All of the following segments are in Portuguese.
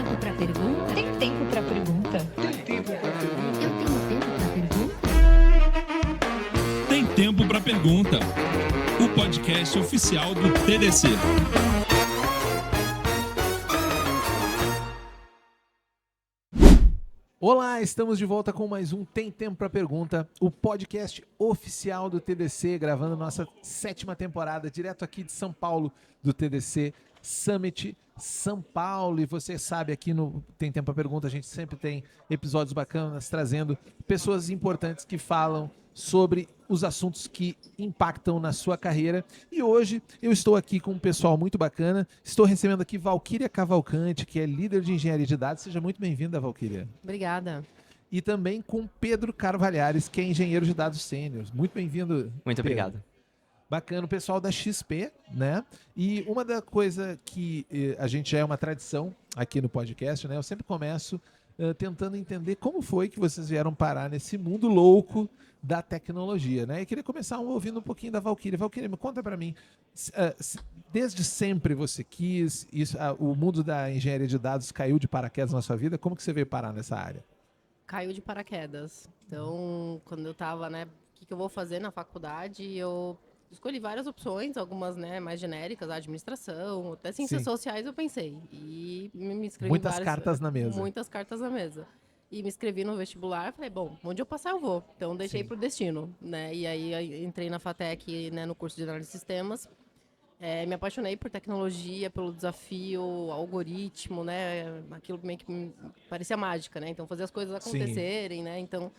tempo pra pergunta? Tem tempo pra pergunta? Tem tempo para pergunta? Eu tenho tempo pra pergunta? Tem Tempo para Pergunta, o podcast oficial do TDC. Olá, estamos de volta com mais um Tem Tempo para Pergunta, o podcast oficial do TDC, gravando nossa 7ª temporada, direto aqui de São Paulo, do TDC Summit São Paulo. E você sabe, aqui no Tem Tempo para Pergunta, a gente sempre tem episódios bacanas, trazendo pessoas importantes que falam sobre os assuntos que impactam na sua carreira. E hoje eu estou aqui com um pessoal muito bacana. Estou recebendo aqui Valquíria Cavalcante, que é líder de engenharia de dados. Seja muito bem-vinda, Valquíria. Obrigada. E também com Pedro Carvalhares, que é engenheiro de dados sênior. Muito bem-vindo. Muito Pedro. obrigado. Bacana, o pessoal da XP, né? E uma da coisa que a gente já é uma tradição aqui no podcast, né? Eu sempre começo tentando entender como foi que vocês vieram parar nesse mundo louco da tecnologia, né? E queria começar ouvindo um pouquinho da Valquíria. Valquíria, me conta pra mim, desde sempre você quis, o mundo da engenharia de dados caiu de paraquedas na sua vida? Como que você veio parar nessa área? Caiu de paraquedas. Então, quando eu tava, né, o que eu vou fazer na faculdade, eu escolhi várias opções, algumas, né, mais genéricas, administração, até ciências Sim. sociais eu pensei. E me inscrevi Muitas em várias, cartas na mesa. Muitas cartas na mesa. E me inscrevi no vestibular, falei, bom, onde eu passar eu vou. Então, deixei Sim. pro destino, né? E aí, entrei na FATEC, né, no curso de análise de sistemas. Me apaixonei por tecnologia, pelo desafio, algoritmo, né? Aquilo meio que parecia mágica, né? Então, fazer as coisas acontecerem, né? Então,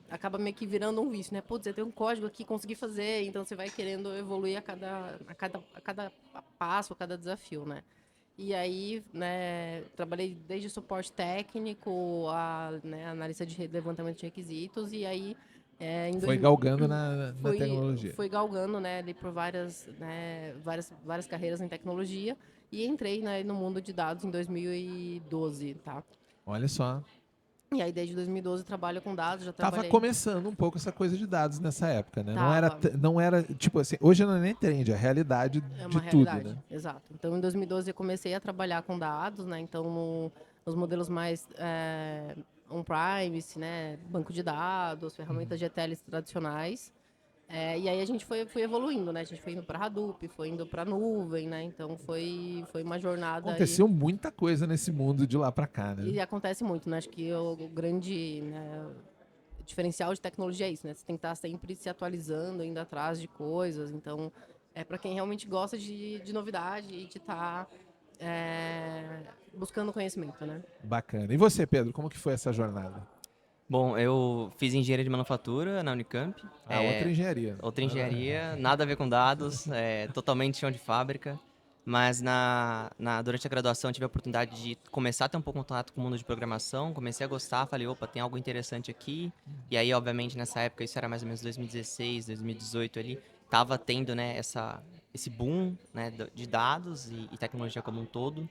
acaba meio que virando um vício, né? Putz, eu tenho um código aqui, consegui fazer. Então, você vai querendo evoluir a cada passo, a cada desafio, né? E aí, né, trabalhei desde suporte técnico a, né, analista de levantamento de requisitos. E aí, Foi galgando na tecnologia. Fui galgando, né, ali por várias carreiras em tecnologia e entrei, né, no mundo de dados em 2012, tá? Olha só. E aí desde 2012 trabalho com dados, já Tava trabalhei. começando um pouco essa coisa de dados nessa época, né? Tava. Não era, tipo assim, hoje não é nem trend, é a realidade É de uma tudo, realidade, né? exato. Então em 2012 eu comecei a trabalhar com dados, né? Então nos modelos mais on-premise, né? Banco de dados, ferramentas de ETLs tradicionais. E aí a gente foi evoluindo, né? A gente foi indo para Hadoop, foi indo para nuvem, né? Então foi uma jornada. Aconteceu muita coisa nesse mundo de lá pra cá, né? E acontece muito, né? Acho que o grande, né, diferencial de tecnologia é isso, né? Você tem que estar sempre se atualizando, indo atrás de coisas. Então, é para quem realmente gosta de novidade e de estar buscando conhecimento, né? Bacana. E você, Pedro, como que foi essa jornada? Bom, eu fiz engenharia de manufatura na Unicamp. Outra engenharia. Outra engenharia, nada a ver com dados, totalmente chão de fábrica. Mas durante a graduação eu tive a oportunidade de começar a ter um pouco de contato com o mundo de programação. Comecei a gostar, falei, opa, tem algo interessante aqui. E aí, obviamente, nessa época, isso era mais ou menos 2016, 2018 ali, tava tendo, né, esse boom, né, de dados e tecnologia como um todo.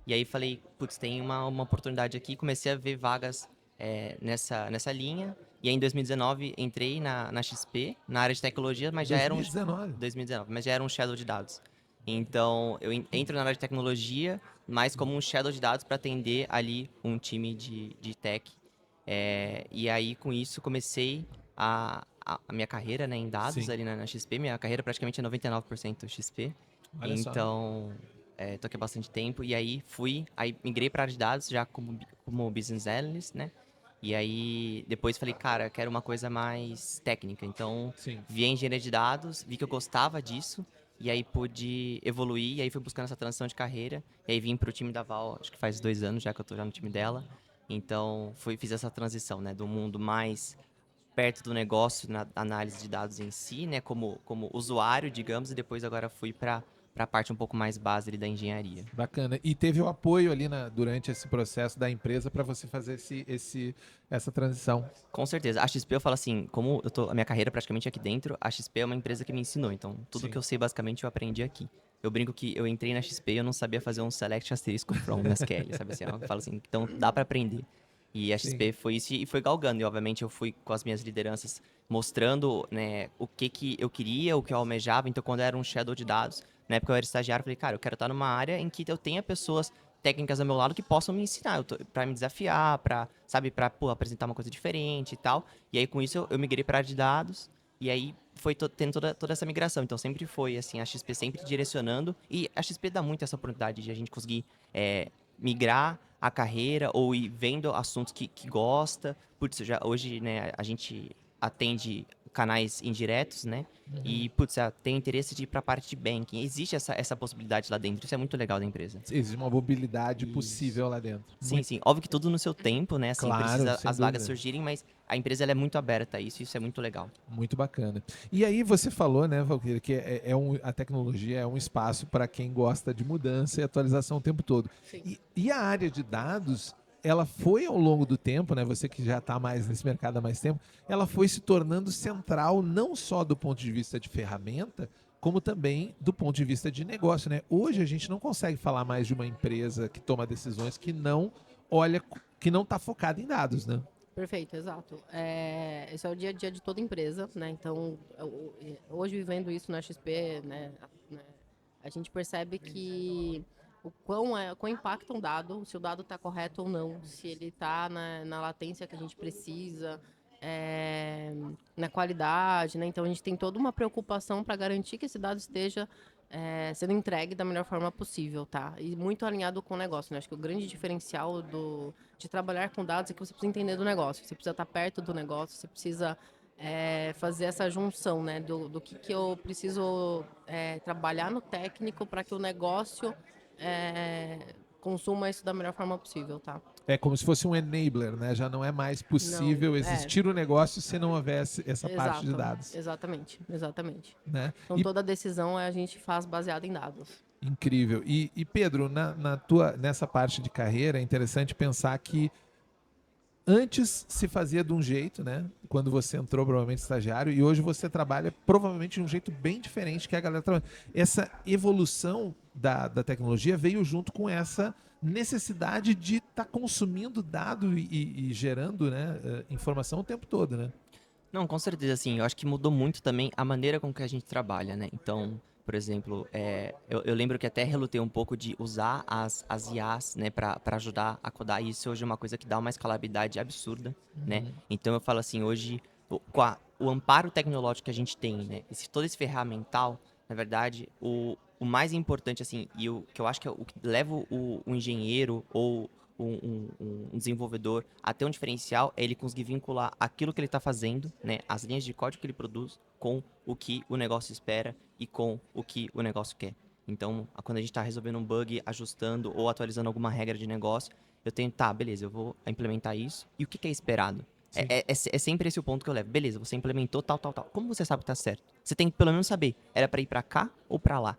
E aí falei, putz, tem uma oportunidade aqui. Comecei a ver vagas nessa linha. E aí em 2019 entrei na XP, na área de tecnologia, mas já era um 2019, mas já era um shadow de dados. Então eu entro na área de tecnologia, mas como um shadow de dados para atender ali um time de tech. E aí com isso comecei a minha carreira, né, em dados. Sim. Ali na XP. Minha carreira praticamente é 99% XP. Olha então tô aqui há bastante tempo. E aí migrei para a área de dados já como business analyst, né? E aí, depois falei, cara, quero uma coisa mais técnica. Então, Sim. Vi a engenharia de dados, vi que eu gostava disso. E aí, pude evoluir. E aí, fui buscando essa transição de carreira. E aí, vim pro time da Val, acho que faz 2 anos já que eu tô já no time dela. Então, fiz essa transição, né? Do mundo mais perto do negócio, na análise de dados em si, né? Como usuário, digamos. E depois, agora, fui para a parte um pouco mais base ali da engenharia. Bacana. E teve o apoio ali durante esse processo da empresa para você fazer essa transição? Com certeza. A XP, eu falo assim, como a minha carreira praticamente aqui dentro, a XP é uma empresa que me ensinou. Então, tudo Sim. que eu sei, basicamente, eu aprendi aqui. Eu brinco que eu entrei na XP e eu não sabia fazer um select asterisco from no SQL, sabe assim? Eu falo assim, então dá para aprender. E a XP foi isso e foi galgando. E, obviamente, eu fui com as minhas lideranças mostrando, né, o que eu queria, o que eu almejava. Então, quando eu era um shadow de dados, na época eu era estagiário, eu falei, cara, eu quero estar numa área em que eu tenha pessoas técnicas ao meu lado que possam me ensinar, pra me desafiar, sabe, pô, apresentar uma coisa diferente e tal. E aí, com isso, eu migrei pra área de dados. E aí, foi tendo toda essa migração. Então, sempre foi, assim, a XP sempre direcionando. E a XP dá muito essa oportunidade de a gente conseguir migrar a carreira ou ir vendo assuntos que gosta. Putz, hoje, né, a gente atende canais indiretos, né? E, putz, tem interesse de ir para a parte de banking. Existe essa possibilidade lá dentro. Isso é muito legal da empresa. Existe uma mobilidade Isso. possível lá dentro. Sim, sim. Óbvio que tudo no seu tempo, né? Assim, Claro, precisa sem as vagas dúvida. surgirem, mas a empresa ela é muito aberta a isso. Isso é muito legal. Muito bacana. E aí você falou, né, Valquíria, que a tecnologia é um espaço para quem gosta de mudança e atualização o tempo todo. Sim. E a área de dados, ela foi ao longo do tempo, né? Você que já está mais nesse mercado há mais tempo, ela foi se tornando central não só do ponto de vista de ferramenta, como também do ponto de vista de negócio, né? Hoje a gente não consegue falar mais de uma empresa que toma decisões que não olha, que não está focada em dados, né? Perfeito, exato. Esse é o dia a dia de toda empresa, né? Então, hoje vivendo isso na XP, né, a gente percebe que o quão impacta um dado, se o dado está correto ou não, se ele está na latência que a gente precisa, na qualidade, né? Então, a gente tem toda uma preocupação para garantir que esse dado esteja sendo entregue da melhor forma possível, tá? E muito alinhado com o negócio, né? Acho que o grande diferencial de trabalhar com dados é que você precisa entender do negócio, você precisa estar perto do negócio, você precisa fazer essa junção, né? Do que eu preciso trabalhar no técnico para que o negócio consuma isso da melhor forma possível, tá? É como se fosse um enabler, né? Já não é mais possível Não, existir o negócio se não houvesse essa parte de Exato, dados, exatamente, exatamente. né? Então, toda decisão a gente faz baseada em dados. Incrível. E Pedro, nessa parte de carreira, é interessante pensar que antes se fazia de um jeito, né? Quando você entrou, provavelmente estagiário, e hoje você trabalha provavelmente de um jeito bem diferente que a galera trabalha. Essa evolução da tecnologia veio junto com essa necessidade de estar consumindo dado e gerando, né, informação o tempo todo, né? Não, com certeza, assim, eu acho que mudou muito também a maneira com que a gente trabalha, né? Então, por exemplo, eu lembro que até relutei um pouco de usar as IAs, né, para ajudar a codar, e isso hoje é uma coisa que dá uma escalabilidade absurda, né? Então, eu falo assim, hoje, com o amparo tecnológico que a gente tem, né, todo esse ferramental, na verdade, o mais importante, assim, e o que eu acho que é o que leva o engenheiro ou um desenvolvedor a ter um diferencial é ele conseguir vincular aquilo que ele está fazendo, né, as linhas de código que ele produz, com o que o negócio espera e com o que o negócio quer. Então, quando a gente está resolvendo um bug, ajustando ou atualizando alguma regra de negócio, eu tenho, tá, beleza, eu vou implementar isso. E o que é esperado? É sempre esse o ponto que eu levo. Beleza, você implementou tal, tal, tal. Como você sabe que tá certo? Você tem que pelo menos saber, era para ir para cá ou para lá?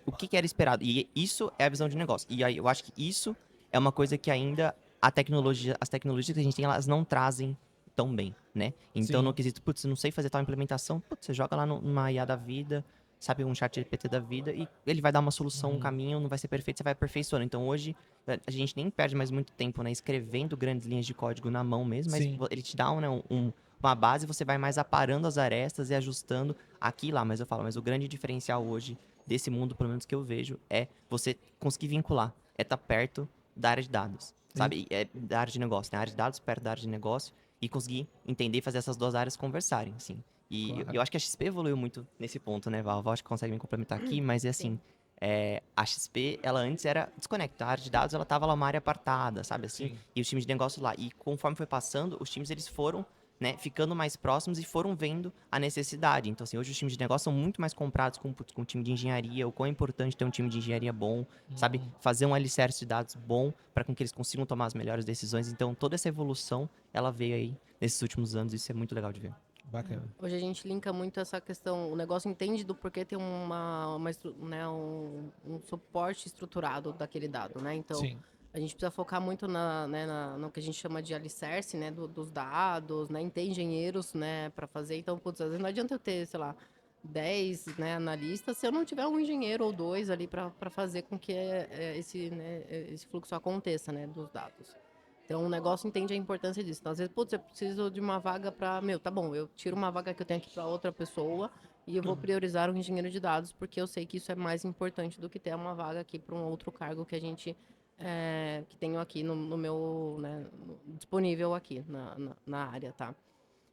O que era esperado? E isso é a visão de negócio. E aí eu acho que isso é uma coisa que ainda as tecnologias que a gente tem, elas não trazem tão bem, né? Então, Sim. no quesito, putz, não sei fazer tal implementação, putz, você joga lá numa IA da vida, sabe, um chat GPT da vida, e ele vai dar uma solução, um caminho, não vai ser perfeito, você vai aperfeiçoando. Então, hoje, a gente nem perde mais muito tempo, né, escrevendo grandes linhas de código na mão mesmo, mas Sim. ele te dá uma base, você vai mais aparando as arestas e ajustando aqui e lá. Mas eu falo, mas o grande diferencial hoje desse mundo, pelo menos que eu vejo, é você conseguir vincular, estar perto da área de dados, sabe? Da área de negócio, né? A área de dados perto da área de negócio e conseguir entender e fazer essas duas áreas conversarem, assim. E Claro. eu acho que a XP evoluiu muito nesse ponto, né, Val? A Val acho que consegue me complementar aqui, mas é assim, a XP, ela antes era desconecta. A área de dados, ela tava lá uma área apartada, sabe assim? Sim. E os times de negócio lá. E conforme foi passando, os times, eles foram, né, ficando mais próximos e foram vendo a necessidade. Então, assim, hoje os times de negócio são muito mais comprados com o time de engenharia, o quão é importante ter um time de engenharia bom, sabe? Fazer um alicerce de dados bom para com que eles consigam tomar as melhores decisões. Então, toda essa evolução, ela veio aí nesses últimos anos, isso é muito legal de ver. Bacana. Hoje a gente linka muito essa questão, o negócio entende do porquê tem um suporte estruturado daquele dado, né? Então, Sim. a gente precisa focar muito no que a gente chama de alicerce, né, dos dados, né, em ter engenheiros, né, para fazer. Então, putz, às vezes não adianta eu ter, sei lá, 10, né, analistas se eu não tiver um engenheiro ou dois ali para fazer com que esse fluxo aconteça, né, dos dados. Então, o negócio entende a importância disso. Então, às vezes, putz, eu preciso de uma vaga para... tá bom, eu tiro uma vaga que eu tenho aqui para outra pessoa e eu vou priorizar um engenheiro de dados, porque eu sei que isso é mais importante do que ter uma vaga aqui para um outro cargo que a gente que tenho aqui no meu, né, disponível aqui na área, tá?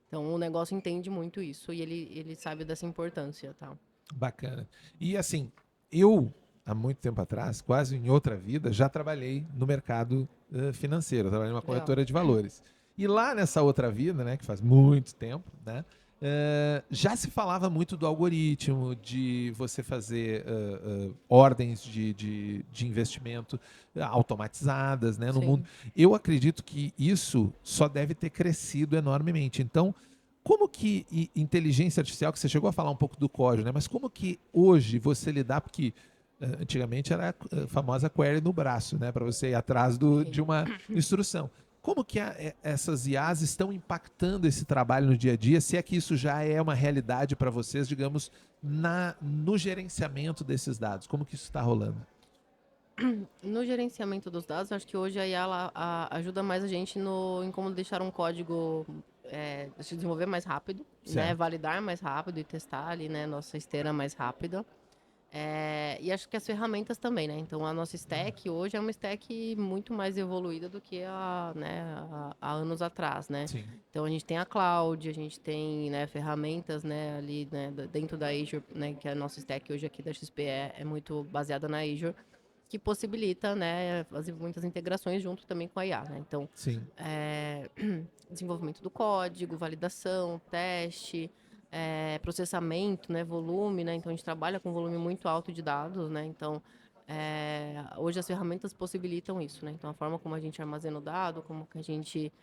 Então, o negócio entende muito isso e ele sabe dessa importância, tá? Bacana. E assim, eu, há muito tempo atrás, quase em outra vida, já trabalhei no mercado financeiro, eu trabalhei numa Legal. corretora de valores. E lá nessa outra vida, né, que faz muito tempo, né, já se falava muito do algoritmo, de você fazer ordens de investimento automatizadas, né, no Sim. mundo. Eu acredito que isso só deve ter crescido enormemente. Então, como que inteligência artificial, que você chegou a falar um pouco do código, né? Mas como que hoje você lidar, porque antigamente era a famosa query no braço, né? Para você ir atrás de uma instrução. Como que essas IAs estão impactando esse trabalho no dia a dia? Se é que isso já é uma realidade para vocês, digamos, no gerenciamento desses dados. Como que isso está rolando? No gerenciamento dos dados, acho que hoje a IA ajuda mais a gente em como deixar um código se desenvolver mais rápido, né? Certo. Validar mais rápido e testar ali, né? Nossa esteira mais rápida. E acho que as ferramentas também, né? Então, a nossa stack hoje é uma stack muito mais evoluída do que há anos atrás, né? Sim. Então, a gente tem a cloud, a gente tem, né, ferramentas, né, ali, né, dentro da Azure, né? Que a nossa stack hoje aqui da XP é muito baseada na Azure, que possibilita, né, fazer muitas integrações junto também com a IA, né? Então, Sim. desenvolvimento do código, validação, teste, processamento, né, volume, né? Então, a gente trabalha com volume muito alto de dados, né? Então, hoje as ferramentas possibilitam isso, né? Então, a forma como a gente armazena o dado, como que a gente...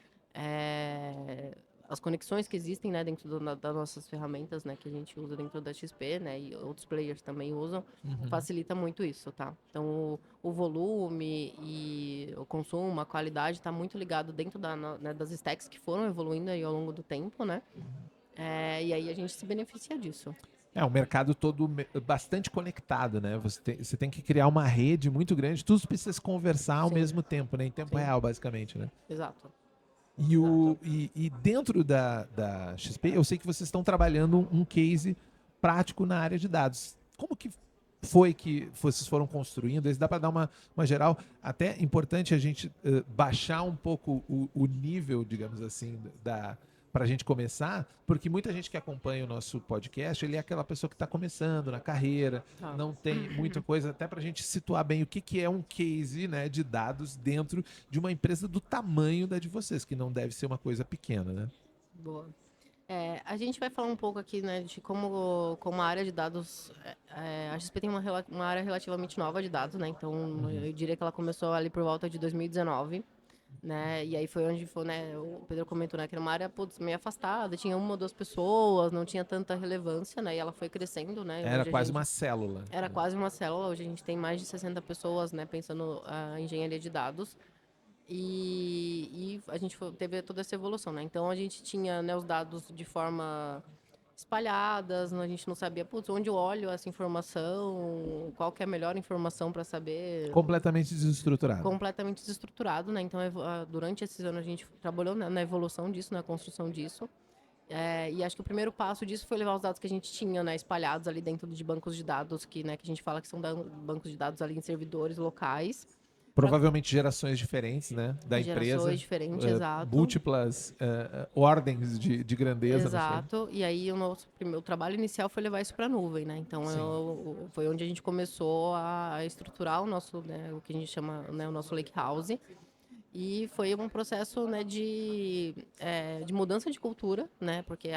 as conexões que existem, né, dentro das nossas ferramentas, né, que a gente usa dentro da XP, né, e outros players também usam, facilita muito isso, tá? Então, o volume e o consumo, a qualidade está muito ligado dentro das stacks que foram evoluindo aí ao longo do tempo, né? E aí a gente se beneficia disso. É um mercado todo bastante conectado, né? Você tem que criar uma rede muito grande, tudo precisa se conversar ao Sim. mesmo tempo, né? Em tempo Sim. real, basicamente, né? Exato. E dentro da XP, eu sei que vocês estão trabalhando um case prático na área de dados. Como que foi que vocês foram construindo? Isso dá para dar uma geral. Até importante a gente baixar um pouco o nível, digamos assim, para a gente começar, porque muita gente que acompanha o nosso podcast, ele é aquela pessoa que está começando na carreira, Tá. não tem muita coisa, até para a gente situar bem o que é um case, né, de dados dentro de uma empresa do tamanho da de vocês, que não deve ser uma coisa pequena, né? Boa. A gente vai falar um pouco aqui, né, de como a área de dados... a XP tem uma área relativamente nova de dados, né? Então, eu diria que ela começou ali por volta de 2019, né? E aí foi onde foi, né? O Pedro comentou, né, que era uma área, putz, meio afastada, tinha uma ou duas pessoas, não tinha tanta relevância, né? E ela foi crescendo, né? Era Hoje a quase gente- uma célula. Era quase uma célula, hoje a gente tem mais de 60 pessoas, né, pensando a engenharia de dados. E a gente teve toda essa evolução, né? Então a gente tinha, né, os dados de forma espalhadas, a gente não sabia, putz, onde eu olho essa informação, qual que é a melhor informação para saber. Completamente desestruturado. Completamente desestruturado, né? Então durante esses anos a gente trabalhou na evolução disso, na construção disso. E acho que o primeiro passo disso foi levar os dados que a gente tinha, né, espalhados ali dentro de bancos de dados, que a gente fala que são bancos de dados ali em servidores locais. Provavelmente gerações diferentes, né? Da empresa. Gerações diferentes, exato. Múltiplas ordens de grandeza. Exato. E aí o trabalho inicial foi levar isso para a nuvem, né? Então foi onde a gente começou a estruturar o nosso, né, o que a gente chama, né, o nosso lake house. E foi um processo, né, de mudança de cultura, né? Porque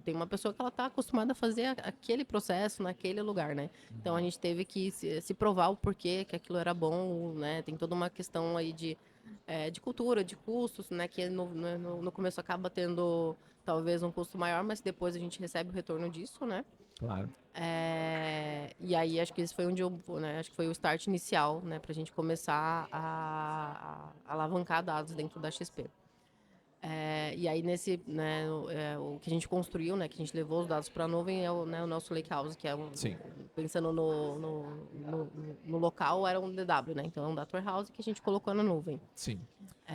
tem uma pessoa que ela está acostumada a fazer aquele processo naquele lugar, né? Então a gente teve que se provar o porquê que aquilo era bom, né? Tem toda uma questão aí de cultura, de custos, né? Que no começo acaba tendo talvez um custo maior, mas depois a gente recebe o retorno disso, né? Claro. E aí acho que esse foi onde acho que foi o start inicial, né, para a gente começar a alavancar dados dentro da XP. E aí o que a gente construiu, né, que a gente levou os dados para a nuvem é o nosso Lakehouse, que é pensando no local, era um DW, né? Então é um data warehouse que a gente colocou na nuvem. Sim.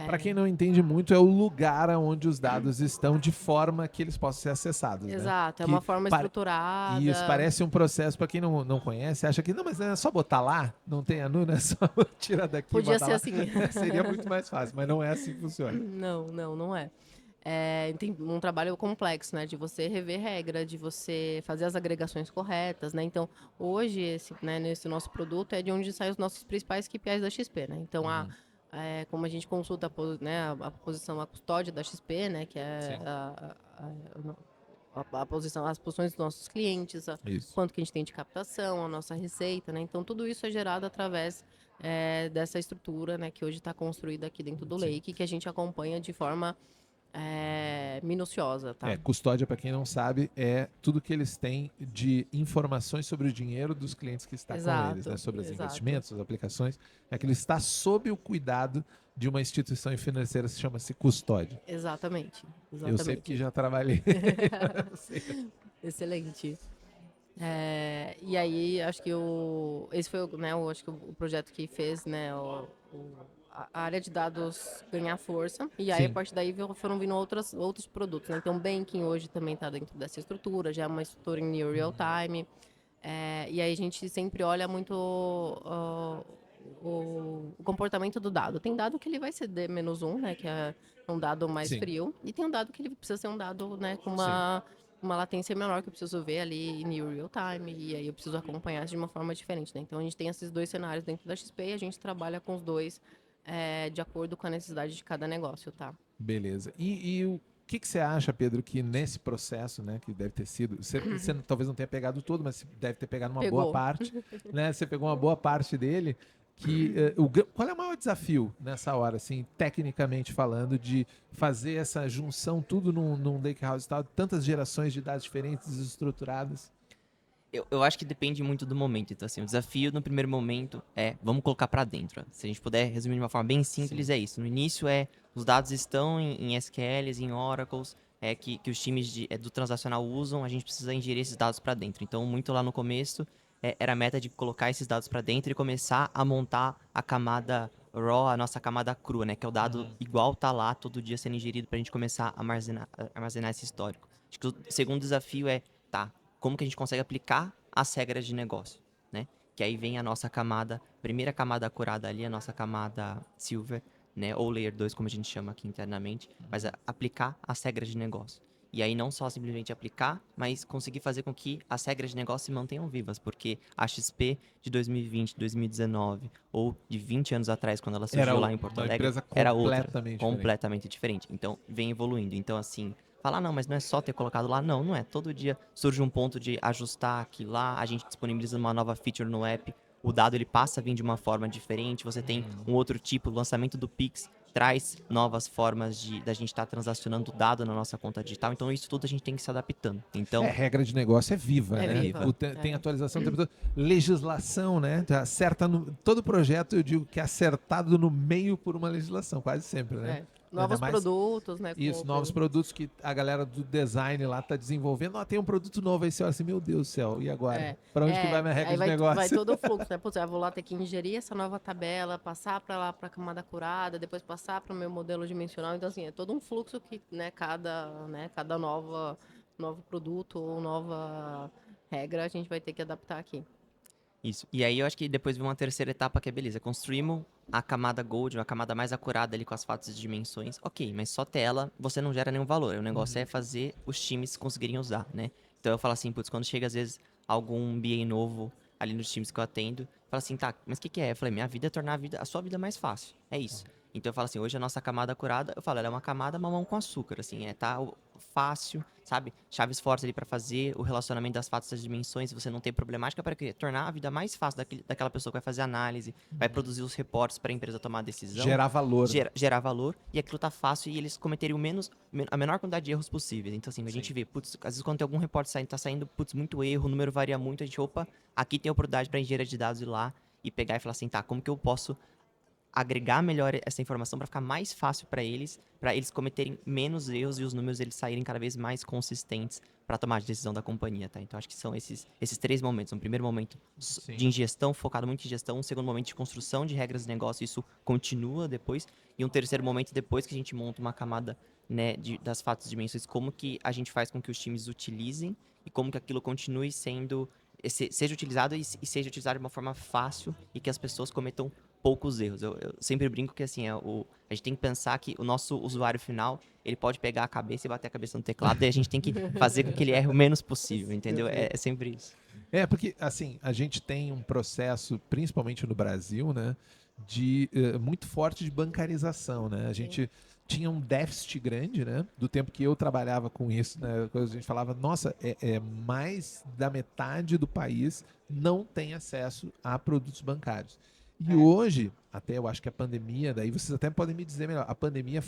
Para quem não entende muito, é o lugar onde os dados estão de forma que eles possam ser acessados. Exato, é Que uma forma pare- estruturada. Isso, parece um processo, para quem não conhece, acha que não, mas é só botar lá, não tem anu, é só tirar daqui e Podia botar ser lá. assim. Seria muito mais fácil, mas não é assim que funciona. Não é. Tem um trabalho complexo, né? De você rever regra, de você fazer as agregações corretas, né? Então, hoje, nesse nosso produto é de onde saem os nossos principais KPIs da XP, né? Então, como a gente consulta a posição, a custódia da XP, né? Que é Sim. a posição, as posições dos nossos clientes, Isso. quanto que a gente tem de captação, a nossa receita, né? Então, tudo isso é gerado através dessa estrutura, né? Que hoje está construída aqui dentro do Sim. Lake, que a gente acompanha de forma minuciosa, tá? Custódia, para quem não sabe, é tudo que eles têm de informações sobre o dinheiro dos clientes que está com Exato, eles, né? Sobre os exato. investimentos, as aplicações. É que ele está sob o cuidado de uma instituição financeira que chama-se custódia. Exatamente. Eu sei porque já trabalhei. Excelente. E aí, acho que esse foi acho que o projeto que fez, né, a área de dados ganhar força. E aí, Sim. a partir daí, foram vindo outros produtos, né? Então, Banking hoje também está dentro dessa estrutura, já é uma estrutura em near real time. E aí, a gente sempre olha muito o comportamento do dado. Tem dado que ele vai ser D-1, né, que é um dado mais Sim. frio. E tem um dado que ele precisa ser um dado, né, com uma latência menor, que eu preciso ver ali em near real time, e aí eu preciso acompanhar de uma forma diferente, né? Então, a gente tem esses dois cenários dentro da XP e a gente trabalha com os dois de acordo com a necessidade de cada negócio, tá? Beleza. E o que você acha, Pedro, que nesse processo, né, que deve ter sido, você talvez não tenha pegado todo, mas você deve ter pegado uma boa Pegou. parte, né? Você pegou uma boa parte dele. Qual é o maior desafio nessa hora, assim, tecnicamente falando, de fazer essa junção tudo num lakehouse e tal, tantas gerações de dados diferentes, desestruturadas? Eu acho que depende muito do momento. Então, assim, o desafio no primeiro momento vamos colocar pra dentro. Se a gente puder resumir de uma forma bem simples, é isso. No início os dados estão em SQLs, em Oracles, que os times do transacional usam, a gente precisa ingerir esses dados pra dentro. Então, muito lá no começo, era a meta de colocar esses dados pra dentro e começar a montar a camada raw, a nossa camada crua, né? Que é o dado igual tá lá todo dia sendo ingerido pra gente começar a armazenar esse histórico. Acho que o segundo desafio como que a gente consegue aplicar as regras de negócio, né? Que aí vem a nossa camada, primeira camada curada ali, a nossa camada silver, né? Ou layer 2, como a gente chama aqui internamente, mas aplicar as regras de negócio. E aí não só simplesmente aplicar, mas conseguir fazer com que as regras de negócio se mantenham vivas, porque a XP de 2020, 2019, ou de 20 anos atrás, quando ela surgiu lá em Porto Alegre, era outra, completamente diferente. Então, vem evoluindo. Então, assim, falar, não, mas não é só ter colocado lá. Não é. Todo dia surge um ponto de ajustar aqui lá, a gente disponibiliza uma nova feature no app, o dado ele passa a vir de uma forma diferente, você tem um outro tipo, o lançamento do Pix traz novas formas da gente estar transacionando dado na nossa conta digital, então isso tudo a gente tem que se adaptando. Então, Regra de negócio é viva, né? viva. Tem atualização o tempo todo. Legislação, né? Acerta todo projeto, eu digo que é acertado no meio por uma legislação, quase sempre, né? Novos mais- produtos, né? Isso, novos produtos que a galera do design lá tá desenvolvendo. Tem um produto novo aí, você olha assim, meu Deus do céu, e agora? Pra onde que vai minha regra aí de negócio? vai todo o fluxo, né? Putz, eu vou lá ter que ingerir essa nova tabela, passar para lá para a camada curada, depois passar para o meu modelo dimensional. Então, assim, é todo um fluxo que, cada novo produto ou nova regra a gente vai ter que adaptar aqui. isso. E aí eu acho que depois vem uma terceira etapa que é beleza. Construímos a camada Gold, a camada mais acurada ali com as fatos de dimensões. Ok, mas só tela você não gera nenhum valor. O negócio é fazer os times conseguirem usar, né? Então eu falo assim, putz, quando chega às vezes algum BA novo ali nos times que eu atendo, fala assim, tá, mas o que é? Eu falei, minha vida é tornar a sua vida mais fácil. É isso. Então eu falo assim, hoje a nossa camada curada, eu falo, ela é uma camada mamão com açúcar, assim, tá fácil, sabe? Chaves fortes ali pra fazer o relacionamento das fatos das dimensões, você não tem problemática para quê? Tornar a vida mais fácil daquela pessoa que vai fazer análise, vai produzir os reportes para a empresa tomar a decisão. Gerar valor. Gerar valor, e aquilo tá fácil e eles cometeriam a menor quantidade de erros possíveis. Então, assim, a gente vê, putz, às vezes quando tem algum reporte saindo, tá saindo, putz, muito erro, o número varia muito, a gente, aqui tem a oportunidade pra engenharia de dados ir lá e pegar e falar assim, tá, como que eu posso agregar melhor essa informação para ficar mais fácil para eles cometerem menos erros e os números eles saírem cada vez mais consistentes para tomar a decisão da companhia, tá? Então acho que são esses 3 momentos. Um primeiro momento Sim. de ingestão, focado muito em gestão. Um segundo momento de construção de regras de negócio, isso continua depois. E um terceiro momento depois que a gente monta uma camada, né, das fatos e dimensões, como que a gente faz com que os times utilizem e como que aquilo continue sendo, seja utilizado e seja utilizado de uma forma fácil e que as pessoas cometam poucos erros. Eu sempre brinco que assim, a gente tem que pensar que o nosso usuário final, ele pode pegar a cabeça e bater a cabeça no teclado e a gente tem que fazer com que ele erre o menos possível, entendeu? É sempre isso. Porque, assim, a gente tem um processo, principalmente no Brasil, né, de muito forte de bancarização, né? A gente tinha um déficit grande, né? Do tempo que eu trabalhava com isso, né? Quando a gente falava, nossa, mais da metade do país não tem acesso a produtos bancários. E hoje, até eu acho que a pandemia, daí vocês até podem me dizer melhor, a pandemia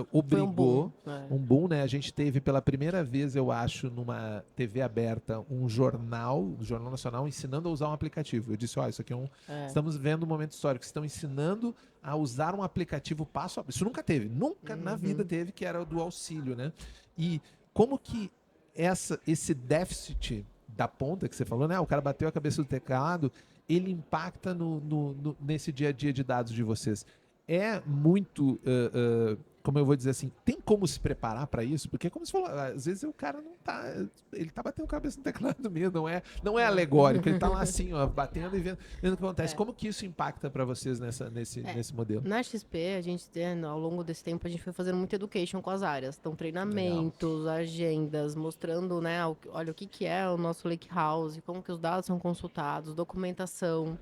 obrigou um boom, né? A gente teve pela primeira vez, eu acho, numa TV aberta, um Jornal Nacional, ensinando a usar um aplicativo. Eu disse, isso aqui estamos vendo um momento histórico, estão ensinando a usar um aplicativo passo a passo. Isso nunca teve, nunca na vida teve, que era do auxílio, né? E como que esse déficit da ponta que você falou, né? O cara bateu a cabeça do teclado, ele impacta nesse dia a dia de dados de vocês. É muito, como eu vou dizer assim, tem como se preparar para isso? Porque, como você falou, às vezes o cara não tá, ele tá batendo a cabeça no teclado mesmo, não é alegórico, ele tá lá assim, ó, batendo e vendo o que acontece. Como que isso impacta para vocês nesse modelo? Na XP, a gente, ao longo desse tempo, a gente foi fazendo muito education com as áreas. Então, treinamentos, agendas, mostrando, né, olha, o que é o nosso lakehouse, como que os dados são consultados, documentação.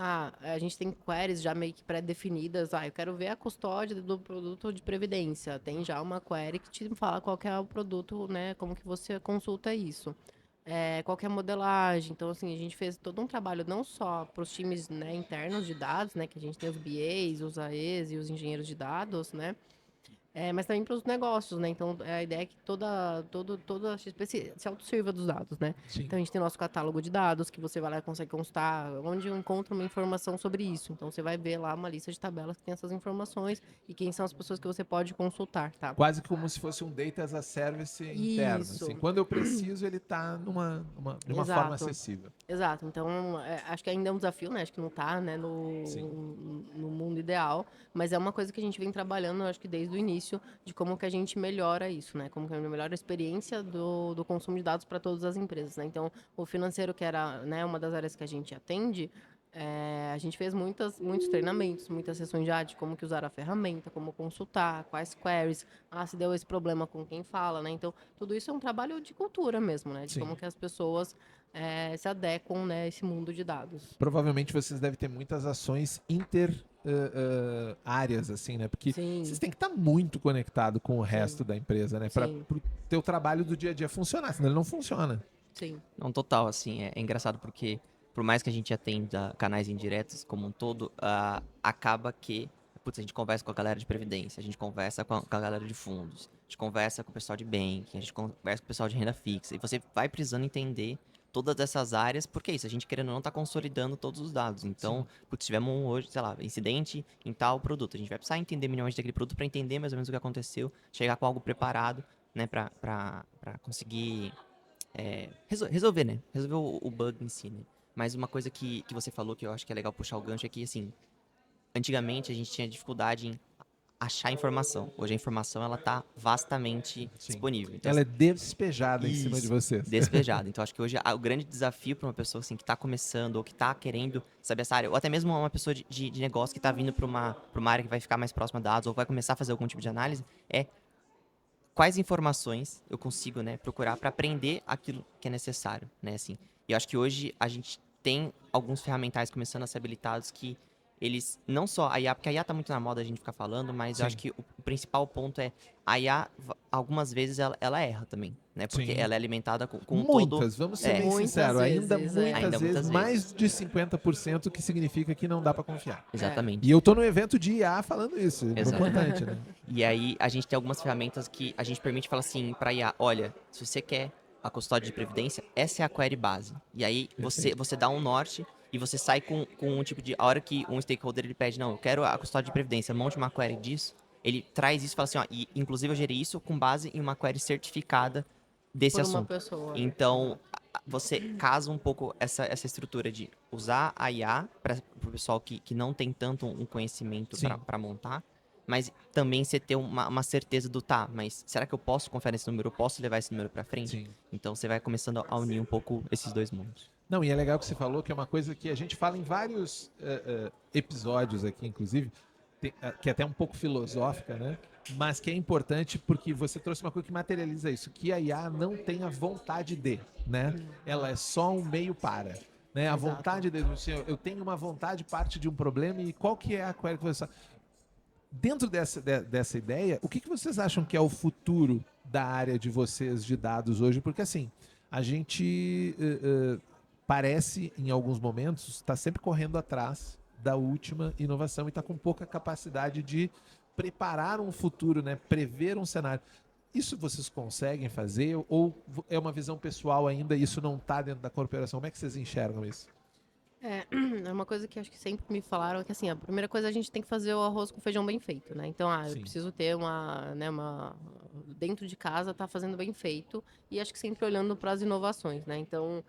A gente tem queries já meio que pré-definidas. Eu quero ver a custódia do produto de previdência. Tem já uma query que te fala qual que é o produto, né? Como que você consulta isso. Qual que é a modelagem. Então, assim, a gente fez todo um trabalho não só para os times, né, internos de dados, né? Que a gente tem os BAs, os AEs e os engenheiros de dados, né? Mas também para os negócios, né? Então, a ideia é que toda a XP se autossirva dos dados, né? Sim. Então, a gente tem nosso catálogo de dados, que você vai lá e consegue consultar onde eu encontro uma informação sobre isso. Então, você vai ver lá uma lista de tabelas que tem essas informações e quem são as pessoas que você pode consultar, tá? Quase como se fosse um data as a service interno. Isso. Assim. Quando eu preciso, ele está de uma forma acessível. Exato. Então, acho que ainda é um desafio, né? Acho que não está, né, no mundo ideal, mas é uma coisa que a gente vem trabalhando, acho que desde o início, de como que a gente melhora isso, né? Como que a gente melhora a experiência do consumo de dados para todas as empresas, né? Então, o financeiro, que era, né, uma das áreas que a gente atende, a gente fez muitos treinamentos, muitas sessões já de como que usar a ferramenta, como consultar, quais queries, se deu esse problema com quem fala, né? Então, tudo isso é um trabalho de cultura mesmo, né? De Sim. como que as pessoas se adequam, né, a esse mundo de dados. Provavelmente vocês devem ter muitas ações áreas, assim, né? Porque Sim. vocês têm que estar muito conectado com o resto da empresa, né? Para Sim. o teu trabalho do dia a dia funcionar, senão ele não funciona. Sim. Não, total, assim, é engraçado porque por mais que a gente atenda canais indiretos como um todo, acaba que, a gente conversa com a galera de previdência, a gente conversa com a galera de fundos, a gente conversa com o pessoal de banking, a gente conversa com o pessoal de renda fixa, e você vai precisando entender todas essas áreas, porque é isso, a gente querendo ou não tá consolidando todos os dados. Então, tivemos hoje, sei lá, incidente em tal produto. A gente vai precisar entender milhões daquele produto para entender mais ou menos o que aconteceu, chegar com algo preparado, né, para conseguir resolver, né? Resolver o bug em si, né? Mas uma coisa que você falou que eu acho que é legal puxar o gancho é que, assim, antigamente a gente tinha dificuldade em achar informação. Hoje a informação, ela tá vastamente disponível. Então, ela é despejada em cima de vocês. Despejada. Então, acho que hoje o grande desafio para uma pessoa assim, que está começando ou que está querendo saber essa área, ou até mesmo uma pessoa de negócio que está vindo para uma área que vai ficar mais próxima a dados ou vai começar a fazer algum tipo de análise, quais informações eu consigo, né, procurar para aprender aquilo que é necessário, né, assim. E eu acho que hoje a gente tem alguns ferramentais começando a ser habilitados que eles, não só a IA, porque a IA tá muito na moda a gente ficar falando, mas eu acho que o principal ponto é a IA, algumas vezes, ela erra também, né? Porque ela é alimentada com muitas, vamos ser bem sinceros, ainda muitas vezes, mais de 50%, que significa que não dá para confiar. Exatamente. E eu tô no evento de IA falando isso, é importante, né? E aí, a gente tem algumas ferramentas que a gente permite falar assim pra IA, olha, se você quer a custódia de previdência, essa é a query base. E aí, você dá um norte e você sai com um tipo de... A hora que um stakeholder ele pede, não, eu quero a custódia de previdência, monte uma query disso, ele traz isso e fala assim, ó, e inclusive eu gerei isso com base em uma query certificada desse Por uma assunto. pessoa. Então, você casa um pouco essa estrutura de usar a IA para o pessoal que não tem tanto um conhecimento Sim. para montar, mas também você ter uma certeza do, tá, mas será que eu posso confiar nesse número? Eu posso levar esse número para frente? Sim. Então, você vai começando a unir um pouco esses dois mundos. Não, e é legal que você falou que é uma coisa que a gente fala em vários episódios aqui, inclusive, que é até um pouco filosófica, né? Mas que é importante porque você trouxe uma coisa que materializa isso, que a IA não tem a vontade de, né? Ela é só um meio para. Né? A Exato. vontade de, assim, eu tenho uma vontade, parte de um problema, e qual que é a query que você... Dentro dessa ideia, o que vocês acham que é o futuro da área de vocês de dados hoje? Porque assim, a gente parece, em alguns momentos, estar sempre correndo atrás da última inovação e está com pouca capacidade de preparar um futuro, né? Prever um cenário. Isso vocês conseguem fazer ou é uma visão pessoal ainda e isso não está dentro da corporação? Como é que vocês enxergam isso? É uma coisa que acho que sempre me falaram, que assim, a primeira coisa a gente tem que fazer o arroz com feijão bem feito, né? Então, eu Sim. preciso ter dentro de casa tá fazendo bem feito e acho que sempre olhando para as inovações, né? Então,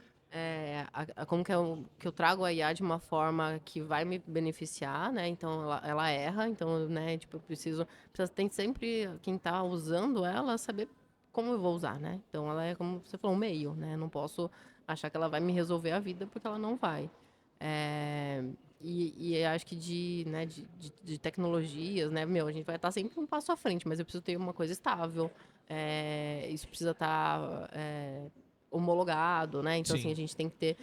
como que eu trago a IA de uma forma que vai me beneficiar, né? Então, ela erra, então, né, tipo, tem sempre quem tá usando ela saber como eu vou usar, né? Então, ela é, como você falou, um meio, né? Não posso achar que ela vai me resolver a vida porque ela não vai. E acho que de tecnologias, né? A gente vai estar sempre um passo à frente, mas eu preciso ter uma coisa estável. Isso precisa estar homologado, né? Então, Sim. assim, a gente tem que ter...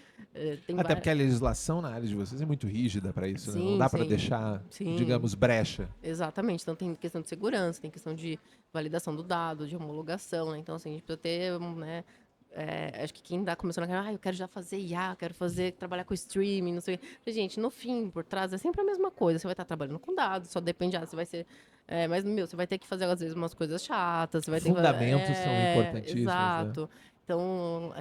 Até porque a legislação na área de vocês é muito rígida para isso, né? Não Sim, dá para sim. deixar, Sim. digamos, brecha. Exatamente. Então, tem questão de segurança, tem questão de validação do dado, de homologação, né? Então, assim, a gente precisa ter, né? Acho que quem está começando a eu quero já fazer IA, quero trabalhar com streaming, não sei o quê. Gente, no fim, por trás, é sempre a mesma coisa. Você vai estar trabalhando com dados, só depende, você vai ser... mas, você vai ter que fazer, às vezes, umas coisas chatas. Você vai ter Fundamentos são importantíssimos, exato. né? Então,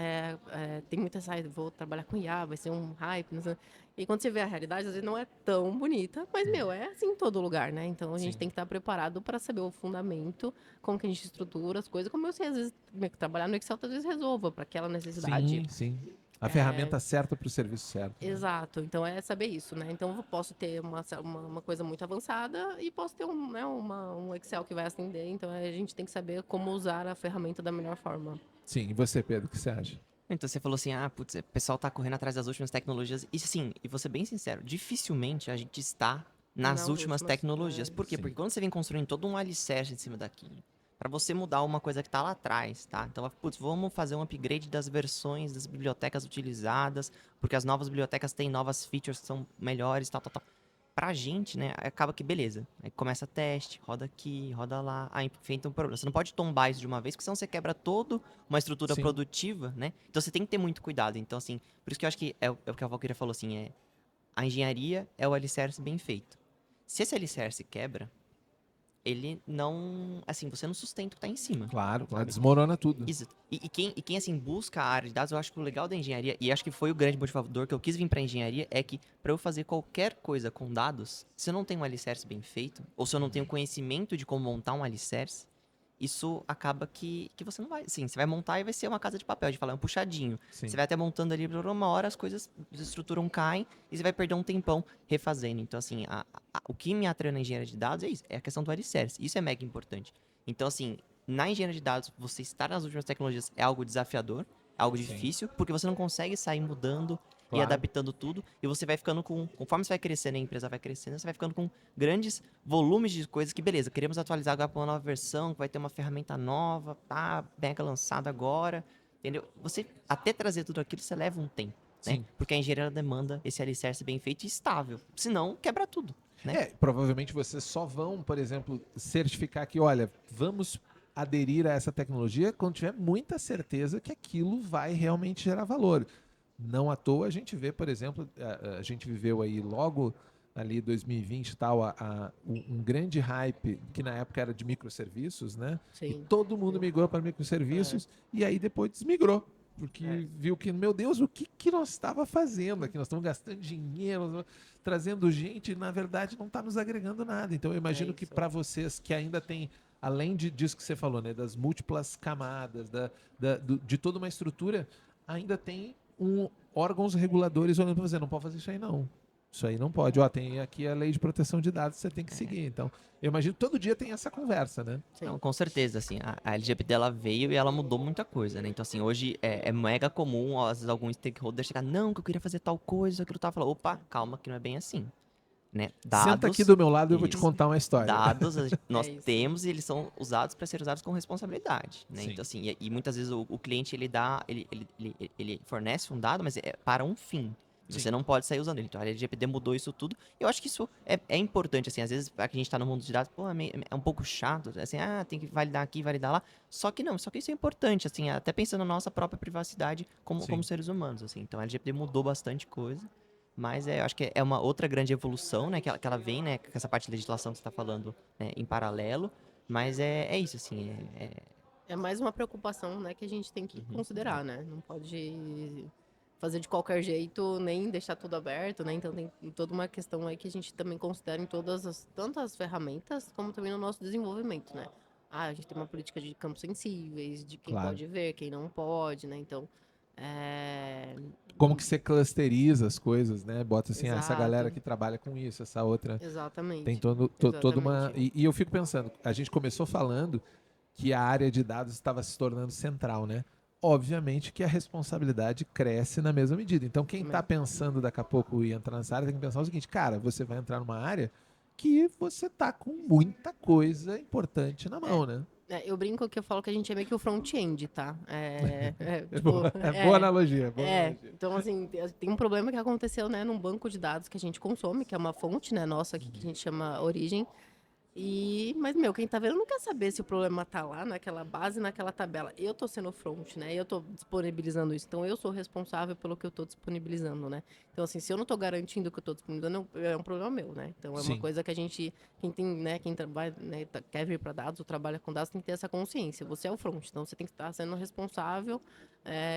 tem muita vou trabalhar com IA, vai ser um hype, não sei. E quando você vê a realidade, às vezes não é tão bonita, mas, é assim em todo lugar, né? Então, a gente Sim. tem que estar preparado para saber o fundamento, como que a gente estrutura as coisas, como eu sei, às vezes, trabalhar no Excel, talvez resolva para aquela necessidade. Sim, sim. A ferramenta certa para o serviço certo. Né? Exato. Então, é saber isso, né? Então, eu posso ter uma coisa muito avançada e posso ter um Excel que vai atender. Então, a gente tem que saber como usar a ferramenta da melhor forma. Sim, e você, Pedro, o que você acha? Então você falou assim, putz, o pessoal tá correndo atrás das últimas tecnologias. E sim, e vou ser bem sincero, dificilmente a gente está nas últimas tecnologias. Por quê? Sim. Porque quando você vem construindo todo um alicerce em cima daquilo, para você mudar uma coisa que tá lá atrás, tá? Então, putz, vamos fazer um upgrade das versões das bibliotecas utilizadas, porque as novas bibliotecas têm novas features que são melhores, tal. Pra gente, né, acaba que beleza. Aí começa teste, roda aqui, roda lá. Aí enfrenta um problema. Você não pode tombar isso de uma vez, porque senão você quebra toda uma estrutura Sim. produtiva, né? Então você tem que ter muito cuidado. Então, assim, por isso que eu acho que é o que a Valkyria falou, assim, a engenharia é o alicerce bem feito. Se esse alicerce quebra, ele não... Assim, você não sustenta o que tá em cima. Claro, sabe? desmorona tudo. Exato. E quem, assim, busca a área de dados, eu acho que o legal da engenharia, e acho que foi o grande motivador que eu quis vir pra engenharia, é que para eu fazer qualquer coisa com dados, se eu não tenho um alicerce bem feito, ou se eu não tenho conhecimento de como montar um alicerce, isso acaba que você não vai... Sim, você vai montar e vai ser uma casa de papel, de falar, é um puxadinho. Sim. Você vai até montando ali por uma hora, as coisas se estruturam, caem, e você vai perder um tempão refazendo. Então, assim, o que me atraiu na engenharia de dados é isso, é a questão do alicerce. Isso é mega importante. Então, assim, na engenharia de dados, você estar nas últimas tecnologias é algo desafiador, é algo difícil, porque você não consegue sair mudando e Claro. adaptando tudo, e você vai ficando conforme você vai crescendo, a empresa vai crescendo, você vai ficando com grandes volumes de coisas que, beleza, queremos atualizar agora para uma nova versão, que vai ter uma ferramenta nova, tá mega lançada agora, entendeu? Você, até trazer tudo aquilo, você leva um tempo, né? Sim. Porque a engenharia demanda esse alicerce bem feito e estável, senão quebra tudo, né? Provavelmente vocês só vão, por exemplo, certificar que, olha, vamos aderir a essa tecnologia quando tiver muita certeza que aquilo vai realmente gerar valor. Não à toa a gente vê, por exemplo, a gente viveu aí logo ali 2020 e tal, um grande hype que na época era de microserviços, né? Sim. E todo mundo migrou para microserviços e aí depois desmigrou. porque viu que, meu Deus, o que nós estava fazendo aqui? Nós estamos gastando dinheiro, nós estamos trazendo gente e, na verdade, não está nos agregando nada. Então, eu imagino que isso. para vocês que ainda tem, além disso que você falou, né, das múltiplas camadas, de toda uma estrutura, ainda tem órgãos reguladores olhando para você, não pode fazer isso aí não. Isso aí não pode. Ó, tem aqui a lei de proteção de dados, você tem que seguir. Então, eu imagino que todo dia tem essa conversa, né? Não, com certeza, assim, a LGBT ela veio e ela mudou muita coisa, né? Então, assim, hoje é mega comum, às vezes, alguns stakeholders chegar, não, que eu queria fazer tal coisa, aquilo tá falando, opa, calma, que não é bem assim, né? Senta aqui do meu lado e eu vou te isso. contar uma história. Dados nós isso. temos e eles são usados para ser usados com responsabilidade, né? Sim. Então, assim, e muitas vezes o cliente, ele fornece um dado, mas é para um fim. Sim. Você não pode sair usando ele. Então, a LGPD mudou isso tudo. Eu acho que isso é importante, assim. Às vezes, a gente tá no mundo de dados, pô, é um pouco chato. Assim, tem que validar aqui, validar lá. Só que não, só que isso é importante, assim. Até pensando na nossa própria privacidade como seres humanos, assim. Então, a LGPD mudou bastante coisa. Mas eu acho que é uma outra grande evolução, né? Que ela vem, né? Com essa parte de legislação que você tá falando, né, em paralelo. Mas é isso, assim. É mais uma preocupação, né, que a gente tem que considerar, né? Não pode fazer de qualquer jeito, nem deixar tudo aberto, né? Então tem toda uma questão aí que a gente também considera em tanto as ferramentas, como também no nosso desenvolvimento, né? A gente tem uma política de campos sensíveis, de quem Claro. pode ver, quem não pode, né? Então, Como que você clusteriza as coisas, né? Bota assim, essa Exato. galera que trabalha com isso, essa outra. exatamente. Tem toda uma. Exatamente. E eu fico pensando, a gente começou falando que a área de dados estava se tornando central, né? Obviamente que a responsabilidade cresce na mesma medida. Então, quem está pensando daqui a pouco em entrar nessa área tem que pensar o seguinte, cara, você vai entrar numa área que você tá com muita coisa importante na mão, né? Eu brinco que eu falo que a gente é meio que o front-end, tá? Boa analogia. Então, assim, tem um problema que aconteceu, né, num banco de dados que a gente consome, que é uma fonte, né, nossa aqui, que a gente chama Origem. Mas, quem tá vendo não quer saber se o problema tá lá, naquela base, naquela tabela. Eu tô sendo front, né? Eu tô disponibilizando isso. Então, eu sou responsável pelo que eu tô disponibilizando, né? Então, assim, se eu não tô garantindo que eu tô disponibilizando, é um problema meu, né? Então, é Sim. uma coisa que a gente, quem tem, né, quem trabalha, né, quer vir para dados ou trabalha com dados, tem que ter essa consciência. Você é o front, então você tem que estar sendo responsável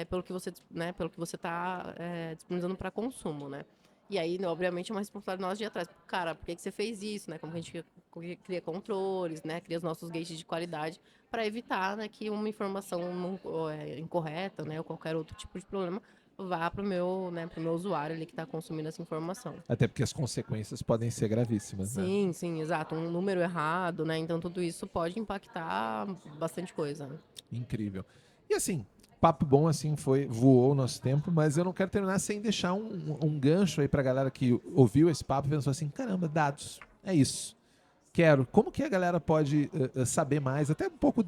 pelo que você, né, pelo que você tá disponibilizando para consumo, né? E aí, né, obviamente, é uma responsabilidade nossa de ir atrás. Cara, por que você fez isso, né? Como que a gente cria controles, né? Cria os nossos gates de qualidade para evitar, né, que uma informação incorreta, né? Ou qualquer outro tipo de problema vá para o meu, né, pro meu usuário ali que está consumindo essa informação. Até porque as consequências podem ser gravíssimas, né? Sim, sim, exato. Um número errado, né? Então, tudo isso pode impactar bastante coisa. Né? Incrível. E assim, papo bom assim voou o nosso tempo, mas eu não quero terminar sem deixar um gancho aí pra galera que ouviu esse papo e pensou assim, caramba, dados, é isso. Quero. Como que a galera pode saber mais, até um pouco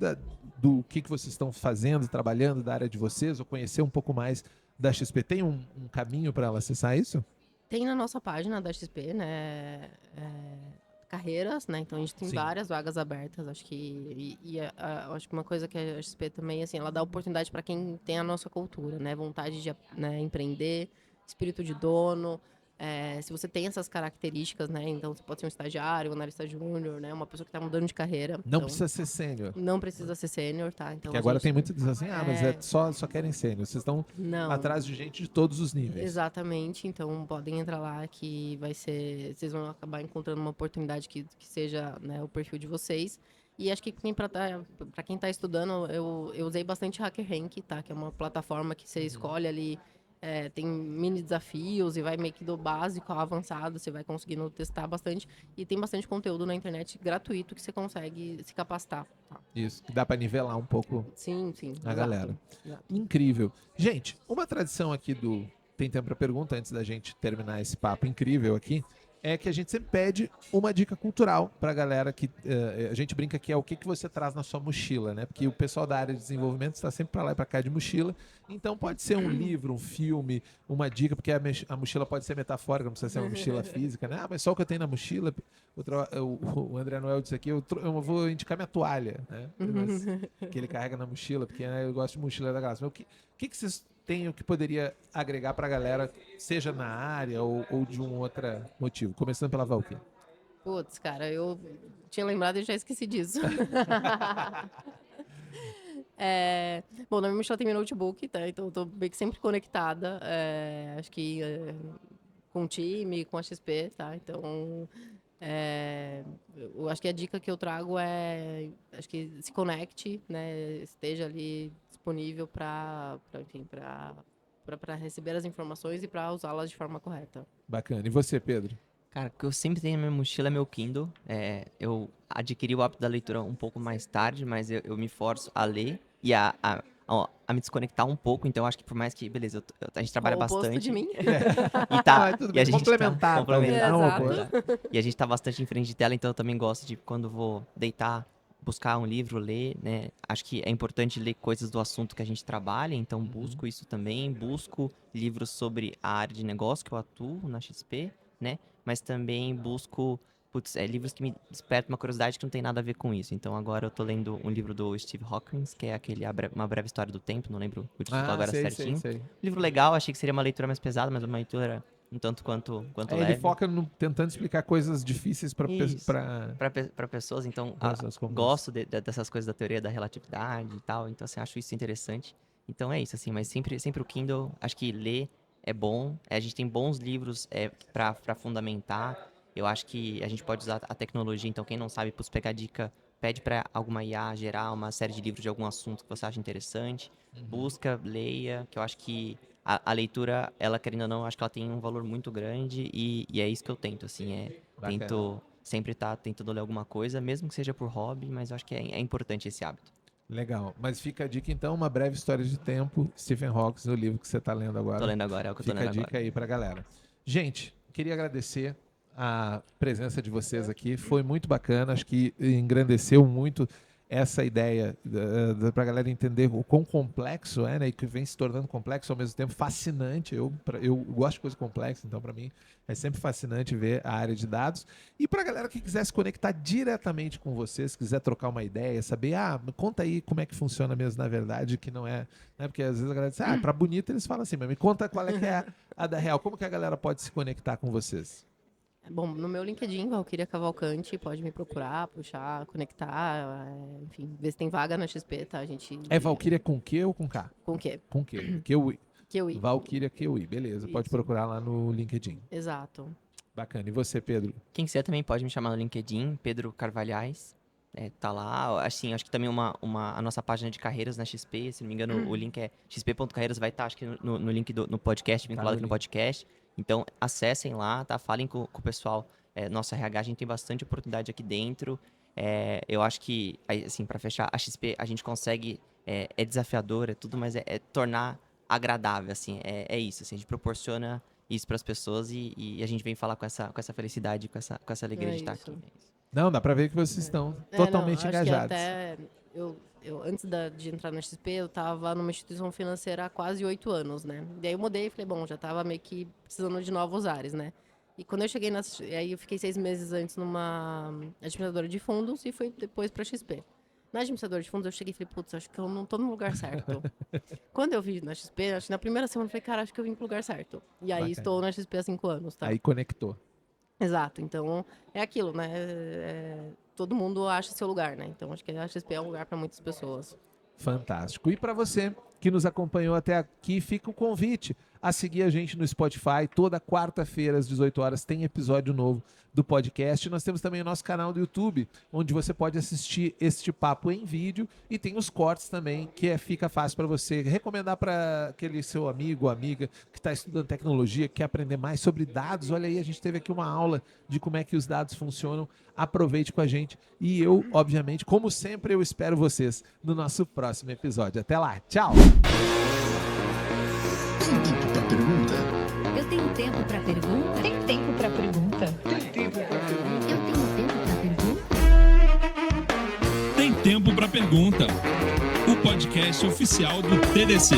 do que vocês estão fazendo, trabalhando da área de vocês, ou conhecer um pouco mais da XP? Tem um caminho para ela acessar isso? Tem na nossa página da XP, né? Carreiras, né? Então a gente tem várias vagas abertas, acho que acho que uma coisa que a XP também, assim, ela dá oportunidade para quem tem a nossa cultura, né? Vontade de, né, empreender, espírito de dono. Se você tem essas características, né? Então você pode ser um estagiário, um analista júnior, né? Uma pessoa que está mudando de carreira. Não então, precisa ser sênior. Não precisa ser sênior, tá? Então Porque agora tem muito que diz assim, mas só querem sênior. Vocês estão atrás de gente de todos os níveis. Exatamente, então podem entrar lá que vocês vão acabar encontrando uma oportunidade que seja, né, o perfil de vocês. E acho que para quem está estudando, eu usei bastante HackerRank, tá? Que é uma plataforma que você escolhe ali, tem mini desafios e vai meio que do básico ao avançado, você vai conseguindo testar bastante. E tem bastante conteúdo na internet gratuito que você consegue se capacitar. Tá? Isso, que dá para nivelar um pouco sim, a galera. Exato. Incrível. Gente, uma tradição aqui do Tem Tempo para Pergunta, antes da gente terminar esse papo incrível aqui, é que a gente sempre pede uma dica cultural pra galera que a gente brinca que é o que você traz na sua mochila, né? Porque o pessoal da área de desenvolvimento está sempre pra lá e pra cá de mochila. Então pode ser um livro, um filme, uma dica, porque a mochila pode ser metafórica, não precisa ser uma mochila física, né? Mas só o que eu tenho na mochila. O André Noel disse aqui, eu vou indicar minha toalha, né? Que ele carrega na mochila, porque eu gosto de mochila da graça. Mas o que vocês tem o que poderia agregar para a galera, seja na área ou de um outro motivo? Começando pela Valky. Putz, cara, eu tinha lembrado e já esqueci disso. Bom, na minha mochila tem meu notebook, tá? Então eu tô meio que sempre conectada. Acho que com o time, com a XP, tá? Então, eu acho que a dica que eu trago acho que se conecte, né? Esteja ali disponível para receber as informações e para usá-las de forma correta. Bacana. E você, Pedro? Cara, o que eu sempre tenho na minha mochila é meu Kindle. Eu adquiri o hábito da leitura um pouco mais tarde, mas eu me forço a ler e a me desconectar um pouco. Então, acho que por mais que, beleza, a gente trabalha O oposto bastante. de mim. E tá, tudo e bem. a gente Complementar, complementar, talvez, não, exato. pô. E a gente tá bastante em frente de tela, então eu também gosto de, quando vou deitar, buscar um livro, ler, né? Acho que é importante ler coisas do assunto que a gente trabalha, então busco isso também. Busco livros sobre a área de negócio que eu atuo na XP, né? Mas também busco livros que me despertam uma curiosidade que não tem nada a ver com isso. Então agora eu tô lendo um livro do Steve Hawkins, que é aquele Uma Breve História do Tempo, não lembro o título agora certinho. Sei. Livro legal, achei que seria uma leitura mais pesada, mas uma leitura um tanto quanto Ele leve. foca tentando explicar coisas difíceis para Isso. Para pessoas, então gosto dessas coisas da teoria da relatividade e tal, então assim, acho isso interessante. Então é isso, assim, mas sempre o Kindle, acho que ler é bom, a gente tem bons livros para fundamentar. Eu acho que a gente pode usar a tecnologia, então quem não sabe, pegar dica, pede para alguma IA gerar uma série de livros de algum assunto que você acha interessante, busca, leia, que eu acho que a leitura, ela querendo ou não, acho que ela tem um valor muito grande e é isso que eu tento, assim, Bacana. tento sempre estar tentando ler alguma coisa, mesmo que seja por hobby, mas eu acho que é importante esse hábito. Legal. Mas fica a dica, então, Uma Breve História de Tempo, Stephen Hawking, o livro que você está lendo agora. Tô lendo agora, é o que eu tô Fica lendo a dica agora. aí pra galera. Gente, queria agradecer a presença de vocês aqui. Foi muito bacana, acho que engrandeceu muito essa ideia para a galera entender o quão complexo é, né? E que vem se tornando complexo ao mesmo tempo fascinante. Eu gosto de coisa complexa, então para mim é sempre fascinante ver a área de dados. E para a galera que quiser se conectar diretamente com vocês, quiser trocar uma ideia, saber, conta aí como é que funciona mesmo na verdade, que não é, né? Porque às vezes a galera diz, para bonito eles falam assim, mas me conta qual é que é a da real, como que a galera pode se conectar com vocês? Bom, no meu LinkedIn, Valquíria Cavalcante, pode me procurar, puxar, conectar, enfim, ver se tem vaga na XP, tá? A gente... É Valquíria com Q ou com K? Com quê? Com Q. QI. QI. Valquíria QI, beleza. Pode Isso. procurar lá no LinkedIn. Exato. Bacana. E você, Pedro? Quem quiser também pode me chamar no LinkedIn, Pedro Carvalhais. Tá lá, assim, acho que também a nossa página de carreiras na XP, se não me engano, o link é xp.carreiras, vai estar, acho que no link no podcast, vinculado aqui no podcast. Então, acessem lá, tá? Falem com o pessoal. Nosso RH, a gente tem bastante oportunidade aqui dentro. Eu acho que, assim, para fechar, a XP, a gente consegue, é desafiador, é tudo, mas é tornar agradável, assim, é isso, assim, a gente proporciona isso para as pessoas e a gente vem falar com essa felicidade, com essa alegria de estar aqui. Não, dá pra ver que vocês estão totalmente engajados. Acho que até eu antes de entrar na XP, eu tava numa instituição financeira há quase 8 anos, né? E aí eu mudei e falei, bom, já tava meio que precisando de novos ares, né? E quando eu cheguei aí eu fiquei 6 meses antes numa administradora de fundos e fui depois pra XP. Na administradora de fundos eu cheguei e falei, putz, acho que eu não tô no lugar certo. Quando eu vim na XP, acho que na primeira semana eu falei, cara, acho que eu vim pro lugar certo. E aí Bacana. estou na XP há 5 anos, tá? Aí conectou. Exato, então é aquilo, né? Todo mundo acha seu lugar, né? Então acho que a XP é um lugar para muitas pessoas. Fantástico. E para você que nos acompanhou até aqui, fica o convite a seguir a gente no Spotify. Toda quarta-feira, às 18 horas, tem episódio novo do podcast. Nós temos também o nosso canal do YouTube, onde você pode assistir este papo em vídeo. E tem os cortes também, que fica fácil para você recomendar para aquele seu amigo ou amiga que está estudando tecnologia, que quer aprender mais sobre dados. Olha aí, a gente teve aqui uma aula de como é que os dados funcionam. Aproveite com a gente. E eu, obviamente, como sempre, eu espero vocês no nosso próximo episódio. Até lá. Tchau! Tem tempo pra pergunta? Eu tenho tempo pra pergunta? Tem tempo pra pergunta? Eu tenho tempo pra pergunta? Tem Tempo para Pergunta, o podcast oficial do TDC.